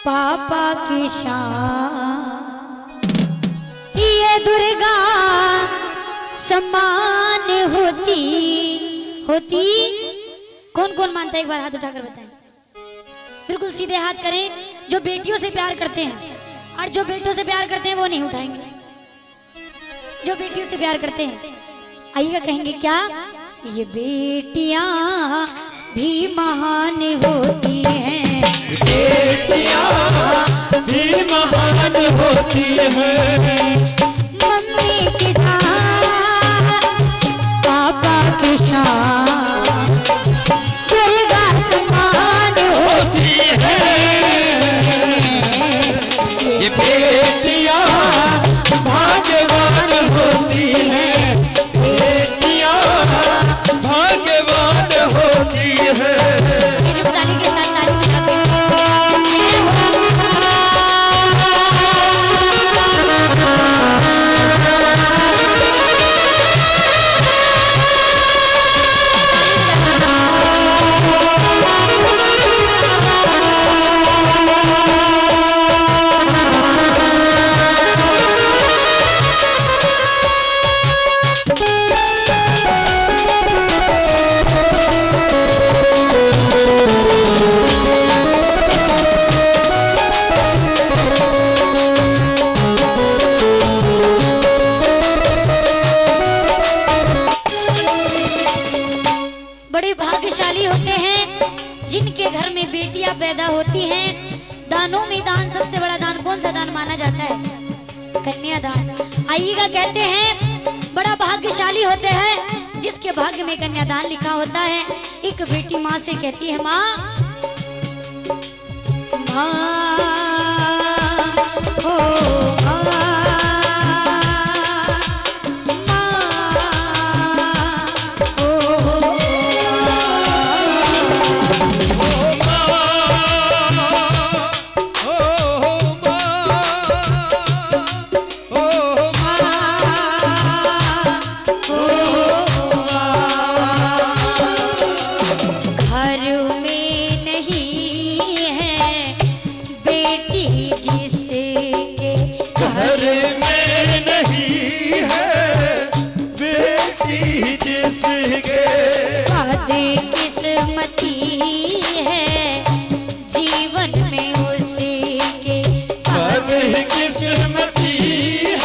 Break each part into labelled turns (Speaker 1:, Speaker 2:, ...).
Speaker 1: पापा की शान ये दुर्गा समान होती होती। कौन कौन मानता है, एक बार हाथ उठाकर बताएं। बिल्कुल सीधे हाथ करें जो बेटियों से प्यार करते हैं, और जो बेटों से प्यार करते हैं वो नहीं उठाएंगे। जो बेटियों से प्यार करते हैं आइएगा, कहेंगे क्या, ये बेटियां भी महान होती हैं,
Speaker 2: बेटियां भी महान होती हैं।
Speaker 1: मम्मी की जान पापा की शान दुर्गा समान होती है।
Speaker 2: ये बेटियां भाग्यवान होती हैं, बेटियां भाग्यवान होती हैं।
Speaker 1: ताली के साथ ताली बजा के होते हैं जिनके घर में बेटियां पैदा होती हैं। दानों में दान सबसे बड़ा दान कौन सा दान माना जाता है? कन्यादान। आइएगा, कहते हैं बड़ा भाग्यशाली होते हैं जिसके भाग्य में कन्यादान लिखा होता है। एक बेटी माँ से कहती है, माँ माँ हो किस्मती है जीवन में उसके,
Speaker 2: किस्मती है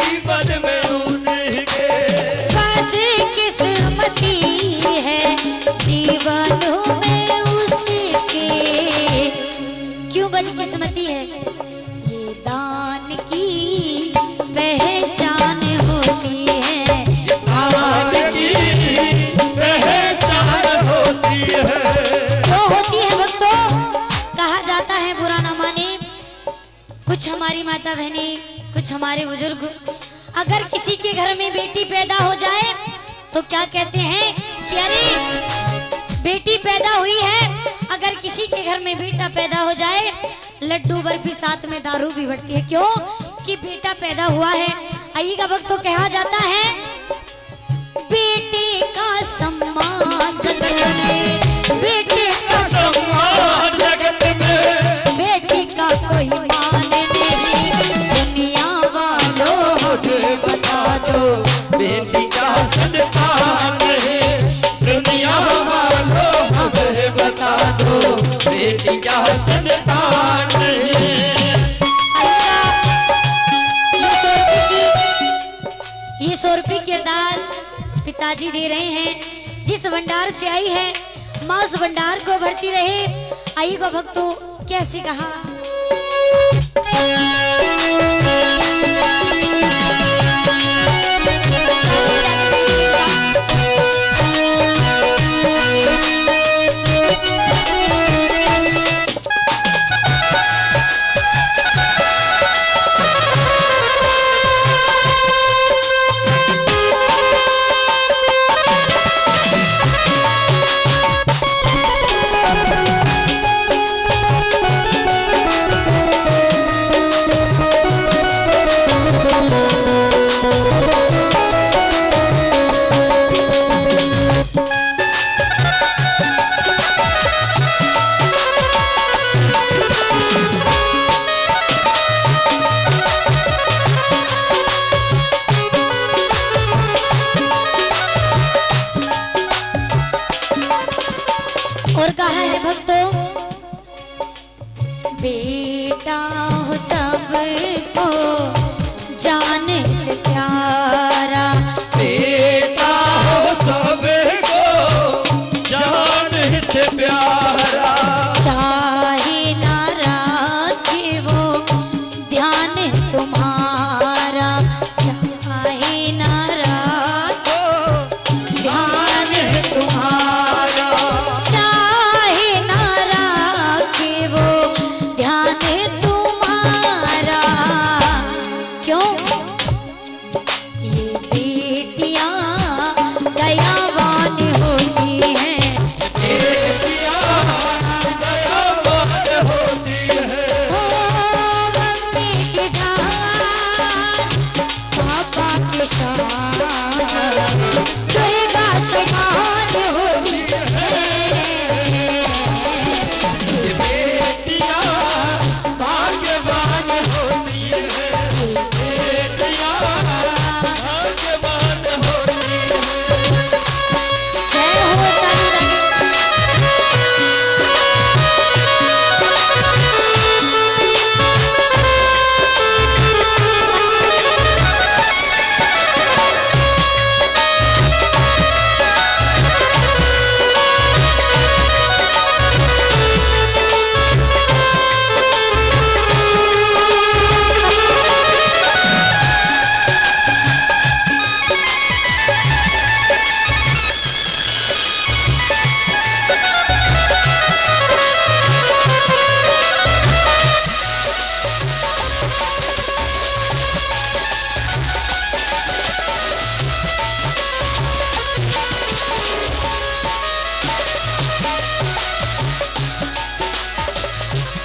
Speaker 2: जीवन में उसके,
Speaker 1: किस्मती है जीवन में उसके। क्यों बदकिस्मती है? ये दान की पहचान होती है,
Speaker 2: दान की पहचान होती है।
Speaker 1: जो होती है भक्तों, कहा जाता है बुरा ना माने, कुछ हमारी माता बहने, कुछ हमारे बुजुर्ग, अगर किसी के घर में बेटी पैदा हो जाए तो क्या कहते हैं कि अरे बेटी पैदा हुई है। अगर किसी के घर में बेटा पैदा हो जाए, लड्डू बर्फी साथ में दारू भी बढ़ती है। क्यों? कि बेटा पैदा हुआ है। आइएगा भक्तों, कहा जाता है बेटे का सम्मान जगत में, बेटे का
Speaker 2: सम्मान जगत में,
Speaker 1: बेटे का कोई मान नहीं। दुनिया वालों मुझे बता दो,
Speaker 2: बेटी का संतान है। दुनिया वालों मुझे बता दो, बेटी का संतान है।
Speaker 1: ये 100 रुपये की अरदास पिताजी दे रहे हैं। जिस भंडार से आई है माँ उस भंडार को भरती रहे। आइएगा भक्तों, कैसे कहा, बेटा हो सबको जान से प्यारा,
Speaker 2: बेटा हो सबको जान से प्यारा,
Speaker 1: चाहे ना रखे वो ध्यान तुम्हारा, चाहे ना रखे ध्यान तुम्हारा, चाहे ना रखे वो ध्यान तुम्हारा। क्यों? ये बेटियां दयावान होती हैं, ओ मम्मी की जान पापा की शान, दुर्गा समान होती है।
Speaker 2: बेटियां भाग्यवान होती है, बेटियां भाग्यवान होती है।
Speaker 1: जय हो सारी रंग।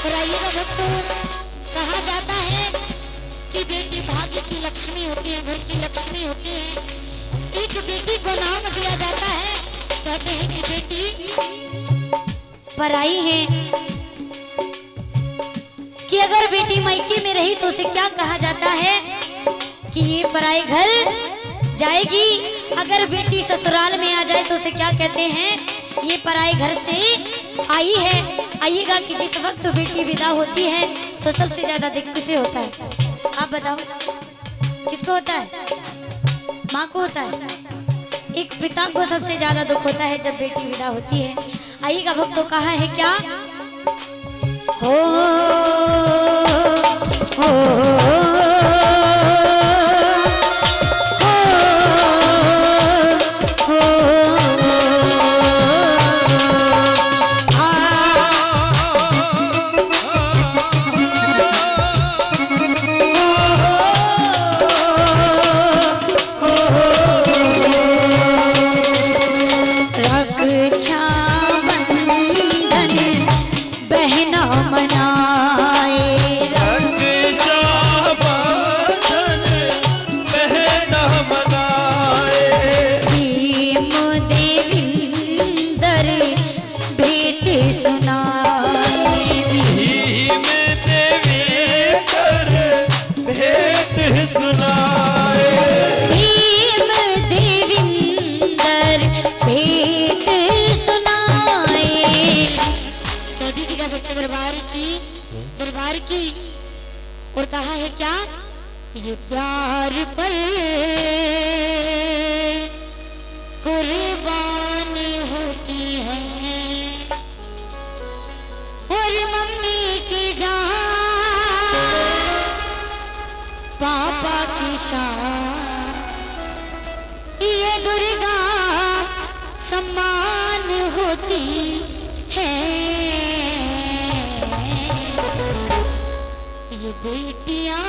Speaker 1: और आइएगा भक्तों, कहा जाता है कि बेटी भाग्य की लक्ष्मी होती है, घर की लक्ष्मी होती है। एक बेटी को नाम दिया जाता है, कहते हैं कि बेटी पराई है, कि अगर बेटी मायके में रही तो उसे क्या कहा जाता है कि ये पराए घर जाएगी। अगर बेटी ससुराल में आ जाए तो उसे क्या कहते हैं, ये पराए घर से आई है। आइएगा कि जिस वक्त बेटी विदा होती है तो सबसे ज्यादा दुख किसे होता है, आप बताओ किसको होता है? माँ को होता है। एक पिता को सबसे ज्यादा दुख होता है जब बेटी विदा होती है। आइएगा भक्तों, कहा है क्या, हो बहना मनाए,
Speaker 2: रक्षाबंधन बहना मनाए,
Speaker 1: भीम देविंदर भेंट सुनाए,
Speaker 2: भीम देवेंद्र भेंट सुनाए,
Speaker 1: भीम देविंदर भेंट सुनाए। कह दीजिएगा सच्चे दरबार की। और कहा है क्या, ये प्यार पर कुर्बानी होती है, और मम्मी की जान पापा की शान, ये दुर्गा सम्मान होती है। ये बेटियां